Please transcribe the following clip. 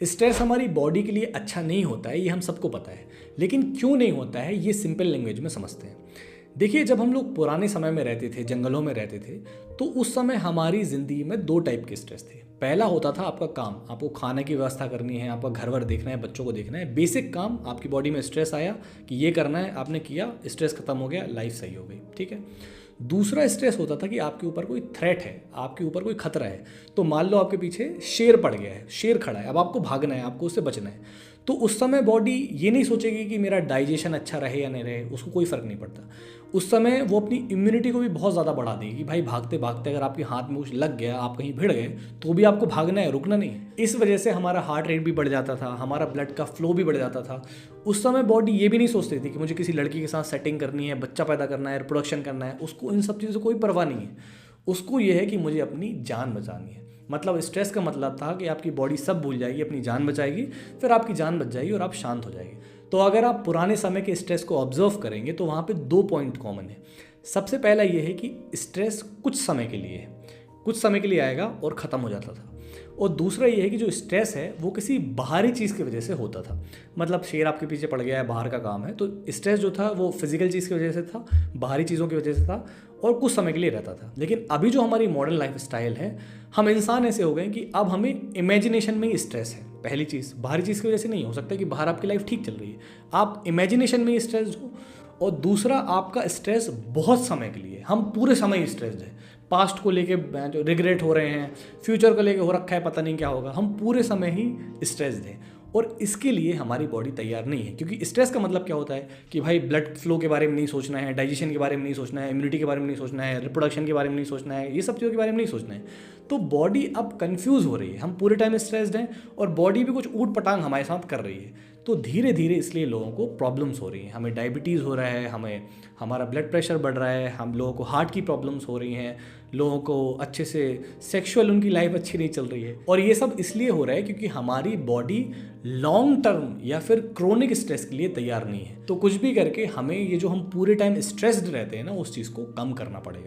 Stress हमारी body के लिए अच्छा नहीं होता है, ये हम सबको पता है। लेकिन क्यों नहीं होता है, ये सिंपल लैंग्वेज में समझते हैं। देखिए, जब हम लोग पुराने समय में रहते थे, जंगलों में रहते थे, तो उस समय हमारी ज़िंदगी में दो टाइप के स्ट्रेस थे। पहला होता था आपका काम, आपको खाने की व्यवस्था करनी है, आपका घर वर देखना है, बच्चों को देखना है, बेसिक काम। आपकी बॉडी में स्ट्रेस आया कि ये करना है, आपने किया, स्ट्रेस खत्म हो गया, लाइफ सही हो गई, ठीक है। दूसरा स्ट्रेस होता था कि आपके ऊपर कोई थ्रेट है, आपके ऊपर कोई खतरा है। तो मान लो आपके पीछे शेर पड़ गया है, शेर खड़ा है, अब आपको भागना है, आपको उससे बचना है। तो उस समय बॉडी ये नहीं सोचेगी कि मेरा डाइजेशन अच्छा रहे या नहीं रहे, उसको कोई फर्क नहीं पड़ता। उस समय वो अपनी इम्यूनिटी को भी बहुत ज़्यादा बढ़ा देगी कि भाई भागते भागते अगर आपके हाथ में कुछ लग गया, आप कहीं भिड़ गए, तो भी आपको भागना है, रुकना नहीं है। इस वजह से हमारा हार्ट रेट भी बढ़ जाता था, हमारा ब्लड का फ्लो भी बढ़ जाता था। उस समय बॉडी ये भी नहीं सोचती थी कि मुझे किसी लड़की के साथ सेटिंग करनी है, बच्चा पैदा करना है, रिप्रोडक्शन करना है। उसको इन सब चीज़ों से कोई परवाह नहीं है। उसको ये है कि मुझे अपनी जान बचानी है। मतलब स्ट्रेस का मतलब था कि आपकी बॉडी सब भूल जाएगी, अपनी जान बचाएगी, फिर आपकी जान बच जाएगी और आप शांत हो जाएंगे। तो अगर आप पुराने समय के स्ट्रेस को ऑब्जर्व करेंगे तो वहाँ पे दो पॉइंट कॉमन है। सबसे पहला ये है कि स्ट्रेस कुछ समय के लिए है, कुछ समय के लिए आएगा और ख़त्म हो जाता था। और दूसरा ये है कि जो स्ट्रेस है वो किसी बाहरी चीज़ की वजह से होता था। मतलब शेर आपके पीछे पड़ गया है, बाहर का काम है, तो स्ट्रेस जो था वो फिजिकल चीज़ की वजह से था, बाहरी चीज़ों की वजह से था और कुछ समय के लिए रहता था। लेकिन अभी जो हमारी मॉडर्न लाइफ स्टाइल है, हम इंसान ऐसे हो गए कि अब हमें इमेजिनेशन में ही स्ट्रेस है। पहली चीज़ बाहरी चीज़ की वजह से नहीं हो सकता कि बाहर आपकी लाइफ ठीक चल रही है, आप इमेजिनेशन में ही स्ट्रेस हो। और दूसरा, आपका स्ट्रेस बहुत समय के लिए, हम पूरे समय स्ट्रेस्ड हैं। पास्ट को लेके जो रिग्रेट हो रहे हैं, फ्यूचर को लेके हो रखा है, पता नहीं क्या होगा, हम पूरे समय ही स्ट्रेस्ड हैं। और इसके लिए हमारी बॉडी तैयार नहीं है। क्योंकि स्ट्रेस का मतलब क्या होता है कि भाई ब्लड फ्लो के बारे में नहीं सोचना है, डाइजेशन के बारे में नहीं सोचना है, इम्यूनिटी के बारे में नहीं सोचना है, रिप्रोडक्शन के बारे में नहीं सोचना है, ये सब चीज़ों के बारे में नहीं सोचना है। तो बॉडी अब कंफ्यूज हो रही है, हम पूरे टाइम स्ट्रेस्ड हैं और बॉडी भी कुछ ऊट पटांग हमारे साथ कर रही है। तो धीरे धीरे इसलिए लोगों को प्रॉब्लम्स हो रही हैं। हमें डायबिटीज़ हो रहा है, हमें हमारा ब्लड प्रेशर बढ़ रहा है, हम लोगों को हार्ट की प्रॉब्लम्स हो रही हैं, लोगों को अच्छे से सेक्सुअल उनकी लाइफ अच्छी नहीं चल रही है। और ये सब इसलिए हो रहा है क्योंकि हमारी बॉडी लॉन्ग टर्म या फिर क्रोनिक स्ट्रेस के लिए तैयार नहीं है। तो कुछ भी करके हमें ये जो हम पूरे टाइम स्ट्रेस्ड रहते हैं ना, उस चीज़ को कम करना पड़ेगा।